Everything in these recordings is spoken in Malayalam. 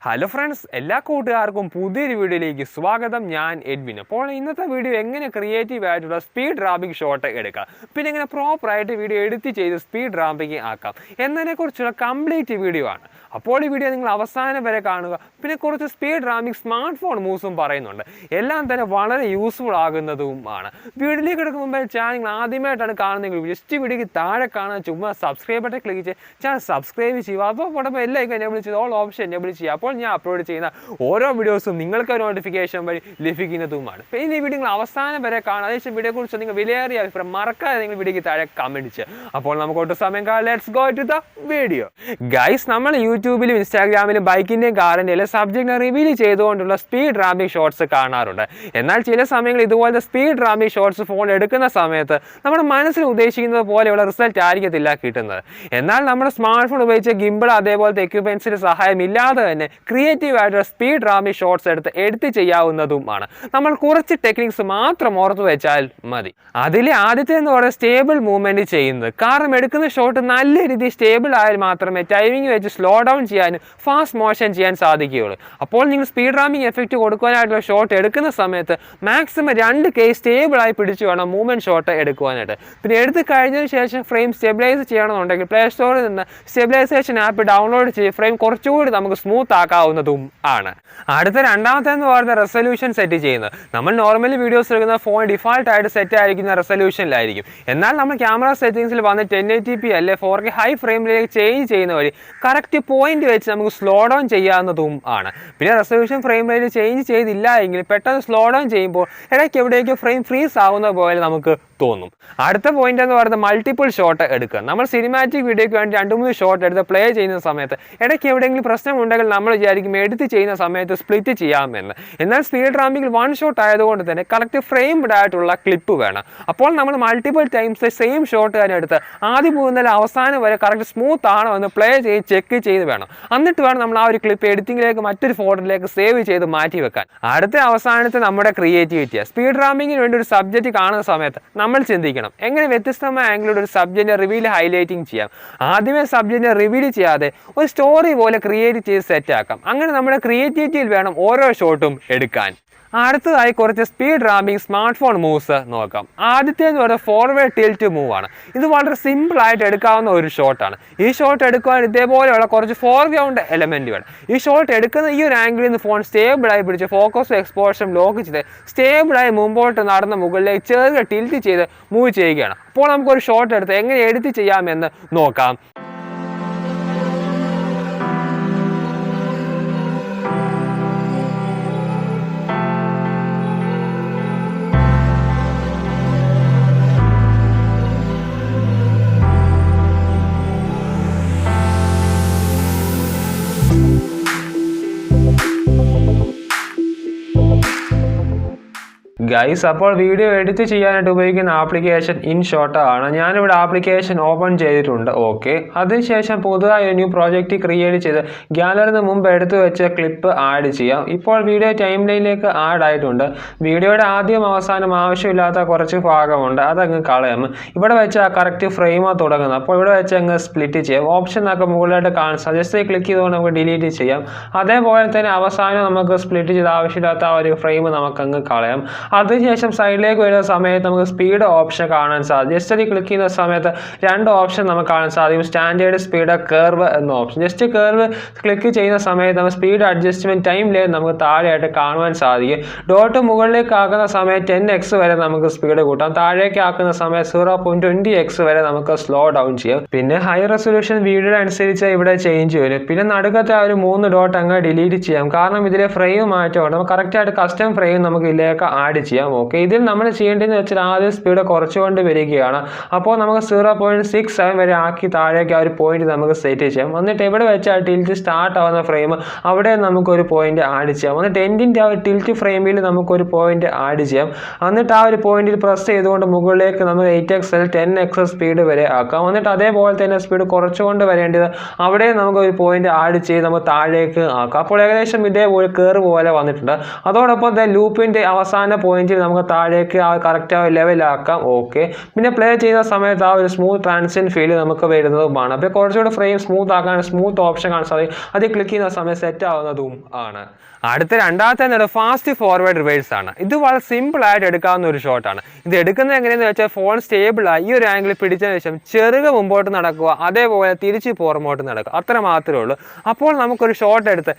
Hello friends, എല്ലാ കൂട്ടുകാർക്കും പുതിയൊരു വീഡിയോയിലേക്ക് സ്വാഗതം. ഞാൻ എഡ്വിൻ. അപ്പോൾ ഇന്നത്തെ വീഡിയോ എങ്ങനെ ക്രിയേറ്റീവ് ആയിട്ടുള്ള സ്പീഡ് റാമ്പിംഗ് ഷോട്ട് എടുക്കാം, പിന്നെ എങ്ങനെ പ്രോപ്പർ ആയിട്ട് വീഡിയോ എഡിറ്റ് ചെയ്ത് സ്പീഡ് റാമ്പിംഗ് ആക്കാം എന്നതിനെക്കുറിച്ചുള്ള കംപ്ലീറ്റ് വീഡിയോ ആണ്. അപ്പോൾ ഈ വീഡിയോ നിങ്ങൾ അവസാനം വരെ കാണുക. പിന്നെ കുറച്ച് സ്പീഡ് റാമ്പിംഗ് സ്മാർട്ട് ഫോൺ മൂവ്സും പറയുന്നുണ്ട്. എല്ലാം തന്നെ വളരെ യൂസ്ഫുൾ ആകുന്നതുമാണ്. വീഡിയോയിലേക്ക് എടുക്കുന്ന മുമ്പ് ചാനൽ നിങ്ങൾ ആദ്യമായിട്ടാണ് കാണുന്നതെങ്കിൽ ജസ്റ്റ് വീഡിയോയ്ക്ക് താഴെ കാണാൻ ചുമ്മാ സബ്സ്ക്രൈബ് ബട്ടൺ ക്ലിക്ക് ചെയ്ത് ചാനൽ സബ്സ്ക്രൈബ് ചെയ്യുക. അപ്പോൾ ഉടനെ എല്ലാം എനേബിൾ ചെയ്ത് ഓൾ ഓപ്ഷൻ എനേബിൾ ചെയ്യുക. അപ്പോൾ ഞാൻ അപ്ലോഡ് ചെയ്യുന്ന ഓരോ വീഡിയോസും നിങ്ങൾക്ക് നോട്ടിഫിക്കേഷൻ വഴി ലഭിക്കുന്നതുമാണ്. പിന്നെ ഈ വീഡിയോ നിങ്ങൾ അവസാനം വരെ കാണാം. അതിനുശേഷം വീഡിയോയെക്കുറിച്ച് നിങ്ങൾ വിലയേറിയ അഭിപ്രായം മറക്കാതെ നിങ്ങൾ വീഡിയോയ്ക്ക് താഴെ കമൻറ്റ് ചെയ്യുക. അപ്പോൾ നമുക്ക് ഒട്ടും സമയം കാണാം. Let's go to the video. Guys, നമ്മൾ യൂട്യൂബിലും ഇൻസ്റ്റാഗ്രാമിലും ബൈക്കിൻ്റെയും കാറിൻ്റെ എല്ലാം സബ്ജക്റ്റിനെ റിവീൽ ചെയ്തുകൊണ്ടുള്ള സ്പീഡ് റാമ്പിംഗ് ഷോട്ട്സ് കാണാറുണ്ട്. എന്നാൽ ചില സമയങ്ങളിൽ ഇതുപോലത്തെ സ്പീഡ് റാമ്പിംഗ് ഷോട്ട്സ് ഫോൺ എടുക്കുന്ന സമയത്ത് നമ്മുടെ മനസ്സിൽ ഉദ്ദേശിക്കുന്നത് പോലെയുള്ള റിസൾട്ട് ആയിരിക്കത്തില്ല കിട്ടുന്നത്. എന്നാൽ നമ്മുടെ സ്മാർട്ട് ഫോൺ ഉപയോഗിച്ച് ഗിംബിൾ അതേപോലത്തെ എക്യുപ്മെൻസിൻ്റെ സഹായം ഇല്ലാതെ തന്നെ ക്രിയേറ്റീവ് ആയിട്ടുള്ള സ്പീഡ് റാമ്പിംഗ് ഷോട്ട്സ് എടുത്ത് ചെയ്യാവുന്നതുമാണ്. നമ്മൾ കുറച്ച് ടെക്നിക്സ് മാത്രം ഓർത്തു വെച്ചാൽ മതി. അതിലെ ആദ്യത്തെ എന്ന് പറയുന്നത് സ്റ്റേബിൾ മൂവ്മെന്റ് ചെയ്യുന്നത്. കാരണം എടുക്കുന്ന ഷോട്ട് നല്ല രീതിയിൽ സ്റ്റേബിൾ ആയാൽ മാത്രമേ ടൈമിംഗ് വെച്ച് സ്ലോ ഡൗൺ ചെയ്യാനും ഫാസ്റ്റ് മോഷൻ ചെയ്യാൻ സാധിക്കുകയുള്ളൂ. അപ്പോൾ നിങ്ങൾ സ്പീഡ് റാമ്പിംഗ് എഫക്റ്റ് കൊടുക്കാനായിട്ടുള്ള ഷോട്ട് എടുക്കുന്ന സമയത്ത് മാക്സിമം 2K സ്റ്റേബിളായി പിടിച്ചു വേണം മൂവ്മെന്റ് ഷോട്ട് എടുക്കുവാനായിട്ട്. പിന്നെ എടുത്ത് കഴിഞ്ഞതിന് ശേഷം ഫ്രെയിം സ്റ്റെബിലൈസ് ചെയ്യണമെന്നുണ്ടെങ്കിൽ പ്ലേ സ്റ്റോറിൽ നിന്ന് സ്റ്റെബിലൈസേഷൻ ആപ്പ് ഡൗൺലോഡ് ചെയ്ത് ഫ്രെയിം കുറച്ചുകൂടി നമുക്ക് സ്മൂത്ത് ആക്കാവുന്നതും ആണ്. അടുത്ത രണ്ടാമത്തെ എന്ന് പറയുന്ന റെസൊല്യൂഷൻ സെറ്റ് ചെയ്യുന്നത്. നമ്മൾ നോർമലി വീഡിയോസ് എടുക്കുന്ന ഫോൺ ഡിഫാൾട്ട് ആയിട്ട് സെറ്റ് ആയിരിക്കുന്ന റെസൊല്യൂഷനിലായിരിക്കും. എന്നാൽ നമ്മൾ ക്യാമറ സെറ്റിംഗ്സിൽ വന്ന് 1080p അല്ലെ 4K ഹൈ ഫ്രെയിമിലേക്ക് ചേഞ്ച് ചെയ്യുന്ന വഴി കറക്റ്റ് പോയിന്റ് വെച്ച് നമുക്ക് സ്ലോ ഡൗൺ ചെയ്യാവുന്നതും ആണ്. പിന്നെ റെസൊല്യൂഷൻ ഫ്രെയിം റേറ്റ് ചേഞ്ച് ചെയ്തില്ല എങ്കിൽ പെട്ടെന്ന് സ്ലോ ഡൗൺ ചെയ്യുമ്പോൾ ഇടയ്ക്ക് എവിടേക്ക് ഫ്രെയിം ഫ്രീസ് ആവുന്ന പോലെ നമുക്ക് തോന്നും. അടുത്ത പോയിന്റ് എന്ന് പറയുന്നത് മൾട്ടിപ്പിൾ ഷോട്ട് എടുക്കുക. നമ്മൾ സിനിമാറ്റിക് വീഡിയോയ്ക്ക് വേണ്ടി 2-3 ഷോട്ട് എടുത്ത് പ്ലേ ചെയ്യുന്ന സമയത്ത് ഇടയ്ക്ക് എവിടെയെങ്കിലും പ്രശ്നമുണ്ടെങ്കിൽ നമ്മൾ വിചാരിക്കും എഡിറ്റ് ചെയ്യുന്ന സമയത്ത് സ്പ്ലിറ്റ് ചെയ്യാമെന്ന്. എന്നാൽ സ്പീഡ് റാമ്പിംഗിൽ 1 ഷോട്ട് ആയതുകൊണ്ട് തന്നെ കറക്റ്റ് ഫ്രെയിംഡ് ആയിട്ടുള്ള ക്ലിപ്പ് വേണം. അപ്പോൾ നമ്മൾ മൾട്ടിപ്പിൾ ടൈംസ് സെയിം ഷോട്ട് തന്നെ എടുത്ത് ആദ്യം മുതൽ അവസാനം വരെ കറക്റ്റ് സ്മൂത്ത് ആണോ എന്ന് പ്ലേ ചെയ്ത് ചെക്ക് ചെയ്ത് വേണം. എന്നിട്ട് വേണം നമ്മൾ ആ ഒരു ക്ലിപ്പ് എഡിറ്റിംഗിലേക്ക് മറ്റൊരു ഫോൾഡറിലേക്ക് സേവ് ചെയ്ത് മാറ്റി വെക്കാൻ. അടുത്ത അവസാനത്തെ നമ്മുടെ ക്രിയേറ്റിവിറ്റിയാണ്. സ്പീഡ് റാമ്പിങ്ങിന് വേണ്ടി ഒരു സബ്ജക്റ്റ് കാണുന്ന സമയത്ത് നമ്മൾ ചിന്തിക്കണം എങ്ങനെ വ്യത്യസ്തമായ ആംഗിളിലൂടെ ഒരു സബ്ജക്റ്റിന്റെ റിവീൽ ഹൈലൈറ്റിംഗ് ചെയ്യാം. ആദ്യമേ സബ്ജക്റ്റിനെ റിവീൽ ചെയ്യാതെ ഒരു സ്റ്റോറി പോലെ ക്രിയേറ്റ് ചെയ്ത് സെറ്റ് ആക്കാം. അങ്ങനെ നമ്മുടെ ക്രിയേറ്റിവിറ്റിയിൽ വേണം ഓരോ ഷോട്ടും എടുക്കാൻ. അടുത്തതായി കുറച്ച് speed ramping smart phone moves നോക്കാം. ആദ്യത്തെ എന്ന് പറയുന്നത് ഫോർവേഡ് ടിൽറ്റ് മൂവ് ആണ്. ഇത് വളരെ സിമ്പിൾ ആയിട്ട് എടുക്കാവുന്ന ഒരു ഷോട്ടാണ്. ഈ ഷോട്ട് എടുക്കുവാൻ ഇതേപോലെയുള്ള കുറച്ച് ഫോർഗ്രൗണ്ട് എലമെന്റ് വേണം. ഈ ഷോട്ട് എടുക്കുന്ന ഈ ഒരു ആംഗിളിൽ നിന്ന് ഫോൺ സ്റ്റേബിളായി പിടിച്ച് ഫോക്കസും എക്സ്പോഷറും ലോക്ക് ചെയ്ത് സ്റ്റേബിളായി മുമ്പോട്ട് നടന്ന മുകളിലേക്ക് ചെറിയ ടിൽറ്റ് ചെയ്ത് മൂവ് ചെയ്യുകയാണ്. അപ്പോൾ നമുക്കൊരു ഷോട്ട് എടുത്ത് എങ്ങനെ എഡിറ്റ് ചെയ്യാമെന്ന് നോക്കാം. ഗൈസ്, അപ്പോൾ വീഡിയോ എഡിറ്റ് ചെയ്യാനായിട്ട് ഉപയോഗിക്കുന്ന ആപ്ലിക്കേഷൻ ഇൻഷോട്ട് ആണ്. ഞാനിവിടെ ആപ്ലിക്കേഷൻ ഓപ്പൺ ചെയ്തിട്ടുണ്ട്. ഓക്കെ, അതിനുശേഷം പുതുതായി ന്യൂ പ്രോജക്റ്റ് ക്രിയേറ്റ് ചെയ്ത് ഗാലറിന് മുമ്പ് എടുത്തു വെച്ച ക്ലിപ്പ് ആഡ് ചെയ്യാം. ഇപ്പോൾ വീഡിയോ ടൈം ലൈനിലേക്ക് ആഡ് ആയിട്ടുണ്ട്. വീഡിയോയുടെ ആദ്യം അവസാനം ആവശ്യമില്ലാത്ത കുറച്ച് ഭാഗമുണ്ട്, അതങ്ങ് കളയാം. ഇവിടെ വെച്ച് ആ കറക്റ്റ് ഫ്രെയിം തുടങ്ങുന്നത്. അപ്പോൾ ഇവിടെ വെച്ച് അങ്ങ് സ്പ്ലിറ്റ് ചെയ്യാം. ഓപ്ഷൻ ഒക്കെ മുകളിലായിട്ട് കാണാം. സജസ്റ്റ് ക്ലിക്ക് ചെയ്തുകൊണ്ട് നമുക്ക് ഡിലീറ്റ് ചെയ്യാം. അതേപോലെ തന്നെ അവസാനം നമുക്ക് സ്പ്ലിറ്റ് ചെയ്ത് ആവശ്യമില്ലാത്ത ആ ഒരു ഫ്രെയിം നമുക്കങ്ങ് കളയാം. അതിനുശേഷം സൈഡിലേക്ക് വരുന്ന സമയത്ത് നമുക്ക് സ്പീഡ് ഓപ്ഷൻ കാണാൻ സാധിക്കും. ജസ്റ്റ് ക്ലിക്ക് ചെയ്യുന്ന സമയത്ത് 2 ഓപ്ഷൻ നമുക്ക് കാണാൻ സാധിക്കും. സ്റ്റാൻഡേർഡ്, സ്പീഡ്, കർവ് എന്ന ഓപ്ഷൻ. ജസ്റ്റ് കർവ് ക്ലിക്ക് ചെയ്യുന്ന സമയത്ത് നമുക്ക് സ്പീഡ് അഡ്ജസ്റ്റ്മെന്റ് ടൈം ലൈൻ നമുക്ക് താഴെയായിട്ട് കാണുവാൻ സാധിക്കും. ഡോട്ട് മുകളിലേക്ക് ആക്കുന്ന സമയത്ത് 10x വരെ നമുക്ക് സ്പീഡ് കൂട്ടാം. താഴേക്ക് ആക്കുന്ന സമയത്ത് 0.20x വരെ നമുക്ക് സ്ലോ ഡൗൺ ചെയ്യാം. പിന്നെ ഹൈ റെസൊല്യൂഷൻ വീഡിയോ അനുസരിച്ച് ഇവിടെ ചേഞ്ച് വരും. പിന്നെ നടുക്കത്തെ ആ ഒരു 3 ഡോട്ട് അങ്ങ് ഡിലീറ്റ് ചെയ്യാം. കാരണം ഇതിലെ ഫ്രെയിം മാറ്റമുണ്ട്. നമുക്ക് കറക്റ്റായിട്ട് കസ്റ്റം ഫ്രെയിം നമുക്ക് ഇതിലേക്ക് ആഡ് ചെയ്യാം. ഓക്കെ, ഇതിൽ നമ്മൾ ചെയ്യേണ്ടതെന്ന് വെച്ചാൽ ആദ്യം സ്പീഡ് കുറച്ചുകൊണ്ട് വരികയാണ്. അപ്പോൾ നമുക്ക് 0.67 വരെ ആക്കി താഴേക്ക് ആ ഒരു പോയിന്റ് നമുക്ക് സെറ്റ് ചെയ്യാം. എന്നിട്ട് എവിടെ വെച്ചാൽ ടിൽറ്റ് സ്റ്റാർട്ട് ആവുന്ന ഫ്രെയിം അവിടെ നമുക്കൊരു പോയിന്റ് ആഡ് ചെയ്യാം. എന്നിട്ട് എൻഡിൻ്റെ ആ ഒരു ടിൽറ്റ് ഫ്രെയിമിൽ നമുക്കൊരു പോയിന്റ് ആഡ് ചെയ്യാം. എന്നിട്ട് ആ ഒരു പോയിന്റിൽ പ്രസ് ചെയ്തുകൊണ്ട് മുകളിലേക്ക് നമുക്ക് 8x 10x സ്പീഡ് വരെ ആക്കാം. എന്നിട്ട് അതേപോലെ തന്നെ സ്പീഡ് കുറച്ചുകൊണ്ട് വരേണ്ടത് അവിടെ നമുക്കൊരു പോയിന്റ് ആഡ് ചെയ്ത് നമുക്ക് താഴേക്ക് ആക്കാം. അപ്പോൾ ഏകദേശം ഇതേപോലെ കയറ് പോലെ വന്നിട്ടുണ്ട്. അതോടൊപ്പം തന്നെ ലൂപ്പിൻ്റെ അവസാന പോയിന്റിൽ നമുക്ക് താഴേക്ക് ആ കറക്റ്റ് ആ ലെവലാക്കാം. ഓക്കെ, പിന്നെ പ്ലേ ചെയ്യുന്ന സമയത്ത് ആ ഒരു സ്മൂത്ത് ട്രാൻസിഷൻ ഫീൽ നമുക്ക് വരുന്നതുമാണ്. അപ്പോൾ കുറച്ചുകൂടെ ഫ്രെയിം സ്മൂത്ത് ആക്കാൻ സ്മൂത്ത് ഓപ്ഷൻ കാണാൻ സാധിക്കും. അത് ക്ലിക്ക് ചെയ്യുന്ന സമയത്ത് സെറ്റ് ആവുന്നതും ആണ്. അടുത്ത രണ്ടാമത്തെ ഫാസ്റ്റ് ഫോർവേഡ് റിവേഴ്സ് ആണ്. ഇത് വളരെ സിമ്പിൾ ആയിട്ട് എടുക്കാവുന്ന ഒരു ഷോട്ടാണ്. ഇത് എടുക്കുന്നത് എങ്ങനെയെന്ന് വെച്ചാൽ ഫോൺ സ്റ്റേബിളായി ഈ ഒരു ആംഗിൾ പിടിച്ചതിന് ശേഷം ചെറുക മുമ്പോട്ട് നടക്കുക, അതേപോലെ തിരിച്ച് പുറമോട്ട് നടക്കുക, അത്ര മാത്രമേ ഉള്ളൂ. അപ്പോൾ നമുക്കൊരു ഷോട്ട്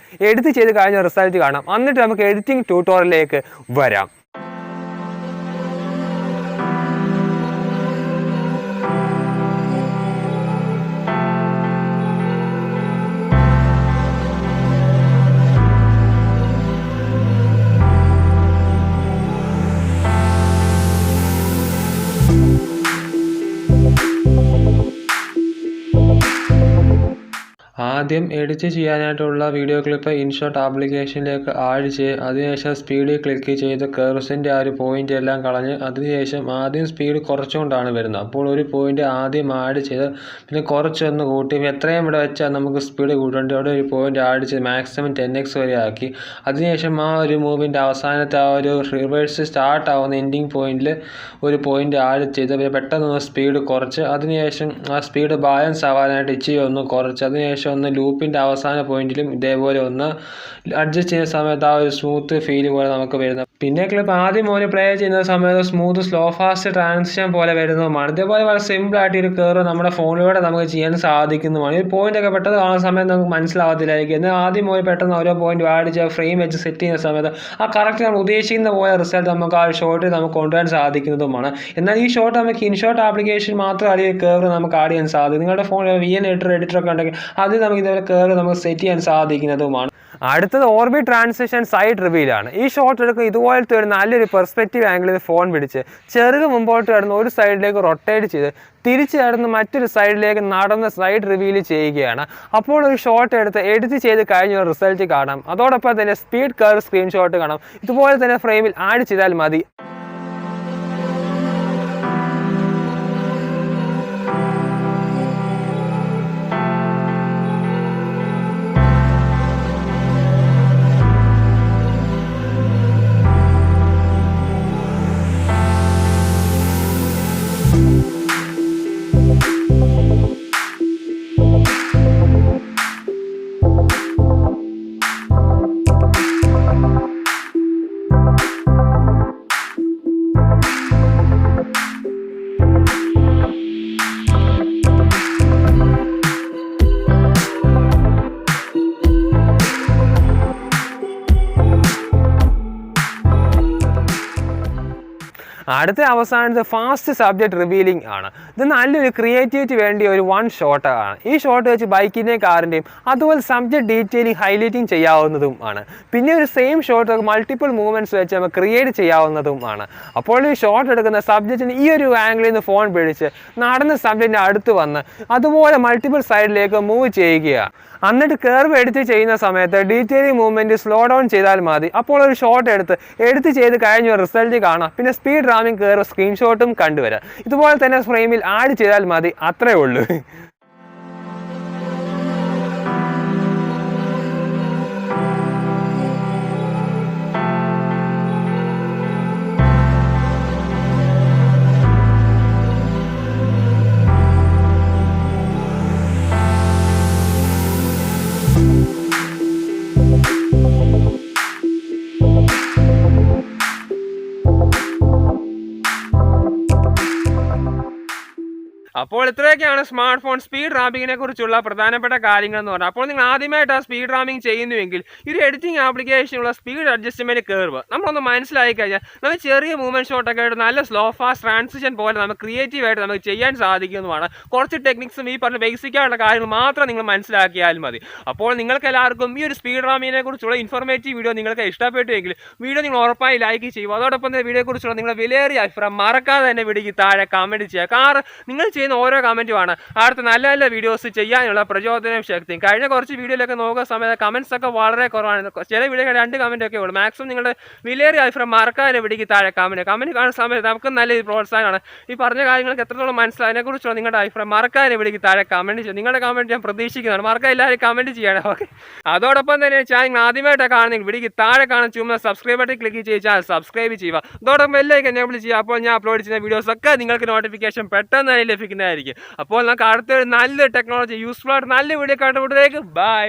എഡിറ്റ് ചെയ്ത് കഴിഞ്ഞ റിസൾട്ട് കാണാം. എന്നിട്ട് നമുക്ക് എഡിറ്റിംഗ് ട്യൂട്ടോറിയലിലേക്ക് വരാം. ആദ്യം എഡിറ്റ് ചെയ്യാനായിട്ടുള്ള വീഡിയോ ക്ലിപ്പ് ഇൻഷോട്ട് ആപ്ലിക്കേഷനിലേക്ക് ആഡ് ചെയ്യുക. അതിനുശേഷം സ്പീഡ് ക്ലിക്ക് ചെയ്ത് കർവ്സിൻ്റെ ആ ഒരു പോയിൻ്റ് എല്ലാം കളഞ്ഞ് അതിനുശേഷം ആദ്യം സ്പീഡ് കുറച്ചുകൊണ്ടാണ് വരുന്നത്. അപ്പോൾ ഒരു പോയിൻ്റ് ആദ്യം ആഡ് ചെയ്ത് പിന്നെ കുറച്ചൊന്ന് കൂട്ടി എത്രയും ഇവിടെ വെച്ചാൽ നമുക്ക് സ്പീഡ് കൂട്ടേണ്ടി അവിടെ ഒരു പോയിൻ്റ് ആഡ് ചെയ്ത് മാക്സിമം 10x വരെ ആക്കി. അതിനുശേഷം ആ ഒരു മൂവിൻ്റെ അവസാനത്തെ ആ ഒരു റിവേഴ്സ് സ്റ്റാർട്ട് ആവുന്ന എൻഡിങ് പോയിന്റിൽ ഒരു പോയിൻ്റ് ആഡ് ചെയ്ത് പിന്നെ പെട്ടെന്ന് സ്പീഡ് കുറച്ച് അതിനുശേഷം ആ സ്പീഡ് ബാലൻസ് ആവാനായിട്ട് ഇച്ചിരി ഒന്ന് കുറച്ച് അതിനുശേഷം ഒന്ന് ലൂപ്പിൻ്റെ അവസാന പോയിന്റിലും ഇതേപോലെ ഒന്ന് അഡ്ജസ്റ്റ് ചെയ്യുന്ന സമയത്ത് ആ ഒരു സ്മൂത്ത് ഫീൽ പോലെ നമുക്ക് വരുന്നത്. പിന്നെ ക്ലിപ്പ് ആദ്യം മുതൽ പ്ലേ ചെയ്യുന്ന സമയത്ത് സ്മൂത്ത് സ്ലോ ഫാസ്റ്റ് ട്രാൻസിഷൻ പോലെ വരുന്നതുമാണ്. ഇതേപോലെ വളരെ സിമ്പിൾ ആയിട്ട് ഒരു കർവ് നമ്മുടെ ഫോണിലൂടെ നമുക്ക് ചെയ്യാൻ സാധിക്കുന്നതുമാണ്. ഈ പോയിന്റ് ഒക്കെ പെട്ടെന്ന് കാണുന്ന സമയത്ത് നമുക്ക് മനസ്സിലാവത്തില്ലായിരിക്കും. എന്നാൽ ആദ്യം മുതൽ പെട്ടെന്ന് ഓരോ പോയിന്റ് ആഡ് ചെയ്യുക ഫ്രെയിം വെച്ച് സെറ്റ് ചെയ്യുന്ന സമയത്ത് ആ കറക്റ്റ് നമ്മൾ ഉദ്ദേശിക്കുന്ന പോലെ റിസൾട്ട് നമുക്ക് ആ ഒരു ഷോട്ടിൽ നമുക്ക് കൊണ്ടുവരാൻ സാധിക്കുന്നതുമാണ്. എന്നാൽ ഈ ഷോട്ട് നമുക്ക് ഇൻഷോട്ട് ആപ്ലിക്കേഷൻ മാത്രമല്ല ഈ കർവ് നമുക്ക് ആഡ് ചെയ്യാൻ സാധിക്കും. നിങ്ങളുടെ ഫോണിൽ VN എഡിറ്റർ ഒക്കെ ഉണ്ടെങ്കിൽ അത് നമുക്ക് ഇതേപോലെ കർവ് നമുക്ക് സെറ്റ് ചെയ്യാൻ സാധിക്കുന്നതുമാണ്. അടുത്തത് ഓർബിറ്റ് ട്രാൻസിഷൻ സൈഡ് റിവീലാണ്. ഈ ഷോട്ട് എടുക്കുക ഇതുപോലത്തെ ഒരു നല്ലൊരു പെർസ്പെക്റ്റീവ് ആംഗിളിൽ ഫോൺ പിടിച്ച് ചെറുത് മുമ്പോട്ട് കിടന്ന് ഒരു സൈഡിലേക്ക് റൊട്ടേറ്റ് ചെയ്ത് തിരിച്ച് കിടന്ന് മറ്റൊരു സൈഡിലേക്ക് നടന്ന് സൈഡ് റിവീൽ ചെയ്യുകയാണ്. അപ്പോൾ ഒരു ഷോട്ട് എടുത്ത് എഡിറ്റ് ചെയ്ത് കഴിഞ്ഞ ഒരു റിസൾട്ട് കാണാം. അതോടൊപ്പം തന്നെ സ്പീഡ് കർവ് സ്ക്രീൻഷോട്ട് കാണാം. ഇതുപോലെ തന്നെ ഫ്രെയിമിൽ ആഡ് ചെയ്താൽ മതി. അടുത്ത അവസാനത്തെ ഫാസ്റ്റ് സബ്ജക്റ്റ് റിവീലിംഗ് ആണ്. ഇത് നല്ലൊരു ക്രിയേറ്റിവിറ്റി വേണ്ടിയ ഒരു വൺ ഷോട്ട് ആണ്. ഈ ഷോട്ട് വെച്ച് ബൈക്കിൻ്റെയും കാറിൻ്റെയും അതുപോലെ സബ്ജക്റ്റ് ഡീറ്റെയിലിംഗ് ഹൈലൈറ്റിംഗ് ചെയ്യാവുന്നതും ആണ്. പിന്നെ ഒരു സെയിം ഷോട്ട് മൾട്ടിപ്പിൾ മൂവ്മെൻറ്റ്സ് വെച്ച് നമുക്ക് ക്രിയേറ്റ് ചെയ്യാവുന്നതും ആണ്. അപ്പോൾ ഈ ഷോട്ട് എടുക്കുന്ന സബ്ജക്റ്റിന് ഈ ഒരു ആംഗിളിൽ നിന്ന് ഫോൺ പിടിച്ച് നടന്ന സബ്ജക്റ്റിൻ്റെ അടുത്ത് വന്ന് അതുപോലെ മൾട്ടിപ്പിൾ സൈഡിലേക്ക് മൂവ് ചെയ്യുകയാണ്. എന്നിട്ട് കർവ് എഡിറ്റ് ചെയ്യുന്ന സമയത്ത് ഡീറ്റെയിലിംഗ് മൂവ്മെൻറ്റ് സ്ലോ ഡൗൺ ചെയ്താൽ മതി. അപ്പോൾ ഒരു ഷോട്ട് എഡിറ്റ് ചെയ്ത് കഴിഞ്ഞ റിസൾട്ട് കാണാം. പിന്നെ സ്പീഡ് റാമിംഗ് കർവ് സ്ക്രീൻഷോട്ടും കണ്ടുവരാം. ഇതുപോലെ തന്നെ ഫ്രെയിമിൽ ആഡ് ചെയ്താൽ മതി. അത്രേ ഉള്ളൂ. അപ്പോൾ ഇത്രയൊക്കെയാണ് സ്മാർട്ട് ഫോൺ സ്പീഡ് റാമിങ്ങിനെ കുറിച്ചുള്ള പ്രധാനപ്പെട്ട കാര്യങ്ങൾ എന്ന് പറഞ്ഞാൽ. അപ്പോൾ നിങ്ങൾ ആദ്യമായിട്ട് ആ സ്പീഡ് റാമിങ് ചെയ്യുന്നുവെങ്കിൽ ഈ ഒരു എഡിറ്റിംഗ് ആപ്ലിക്കേഷനുള്ള സ്പീഡ് അഡ്ജസ്റ്റ്മെൻറ്റ് കർവ് നമ്മളൊന്ന് മനസ്സിലാക്കി കഴിഞ്ഞാൽ നമുക്ക് ചെറിയ മൂവ്മെൻറ്റ് ഷോട്ടൊക്കെ ആയിട്ട് നല്ല സ്ലോ ഫാസ്റ്റ് ട്രാൻസിഷൻ പോലെ നമുക്ക് ക്രിയേറ്റീവായിട്ട് നമുക്ക് ചെയ്യാൻ സാധിക്കുന്നതുമാണ്. കുറച്ച് ടെക്നിക്സും ഈ പറഞ്ഞ ബേസിക്കായിട്ടുള്ള കാര്യങ്ങൾ മാത്രം നിങ്ങൾ മനസ്സിലാക്കിയാൽ മതി. അപ്പോൾ നിങ്ങൾക്ക് എല്ലാവർക്കും ഈ ഒരു സ്പീഡ് റാമിങ്ങിനെ കുറിച്ചുള്ള ഇൻഫോർമേറ്റീവ് വീഡിയോ നിങ്ങൾക്ക് ഇഷ്ടപ്പെട്ടുവെങ്കിൽ വീഡിയോ നിങ്ങൾ ഉറപ്പായി ലൈക്ക് ചെയ്യുക. അതോടൊപ്പം തന്നെ വീഡിയോയെക്കുറിച്ചുള്ള നിങ്ങളുടെ വിലയേറിയ അഭിപ്രായം മറക്കാതെ തന്നെ വീഡിയോയ്ക്ക് താഴെ കമൻറ്റ് ചെയ്യുക. കാരണം നിങ്ങൾ ചെയ്യുന്ന ഓരോ കമൻറ്റുമാണ് അടുത്ത നല്ല നല്ല വീഡിയോസ് ചെയ്യാനുള്ള പ്രചോദനവും ശക്തിയും. കഴിഞ്ഞ കുറച്ച് വീഡിയോയിലൊക്കെ നോക്കുന്ന സമയത്ത് കമൻസ് ഒക്കെ വളരെ കുറവാണ്. ചില വീഡിയോ 2 കമൻറ്റ് ഒക്കെ ഉള്ളൂ. മാക്സിമം നിങ്ങളുടെ വിലയേറിയ അഭിപ്രായം മറക്കാതെ വീഡിയോക്ക് താഴെ കമൻറ്റ് കാണുന്ന സമയത്ത് നമുക്ക് നല്ലൊരു പ്രോത്സാഹനമാണ്. ഈ പറഞ്ഞ കാര്യങ്ങൾക്ക് എത്രത്തോളം മനസ്സിലായി അതിനെക്കുറിച്ചുള്ള നിങ്ങളുടെ അഭിപ്രായം മറക്കാതെ വീഡിയോക്ക് താഴെ കമൻറ്റ് ചെയ്യും. നിങ്ങളുടെ കമൻറ്റ് ഞാൻ പ്രതീക്ഷിക്കുന്നതാണ്. മറക്കാൻ എല്ലാവരും കമൻറ്റ് ചെയ്യണം. ഓക്കെ, അതോടൊപ്പം തന്നെ ചാനൽ ആദ്യമായിട്ടാണ് കാണുന്നെങ്കിൽ വീഡിയോക്ക് താഴെ കാണുന്ന ചുമന്ന സബ്സ്ക്രൈബ് ബട്ടൺ ക്ലിക്ക് ചെയ്ത് ചാനൽ സബ്സ്ക്രൈബ് ചെയ്യുക. അതോടൊപ്പം ബെല്ലൈക്കൺ എനേബിൾ ചെയ്യുക. അപ്പോൾ ഞാൻ അപ്ലോഡ് ചെയ്യുന്ന വീഡിയോസൊക്കെ നിങ്ങൾക്ക് നോട്ടിഫിക്കേഷൻ പെട്ടെന്ന് തന്നെ ലഭിക്കുന്നതായിരിക്കും. അപ്പോൾ നമുക്ക് അടുത്തൊരു നല്ലൊരു ടെക്നോളജി യൂസ്ഫുൾ ആയിട്ട് നല്ല വീഡിയോ കണ്ടുപിടിച്ചേക്ക്. ബൈ.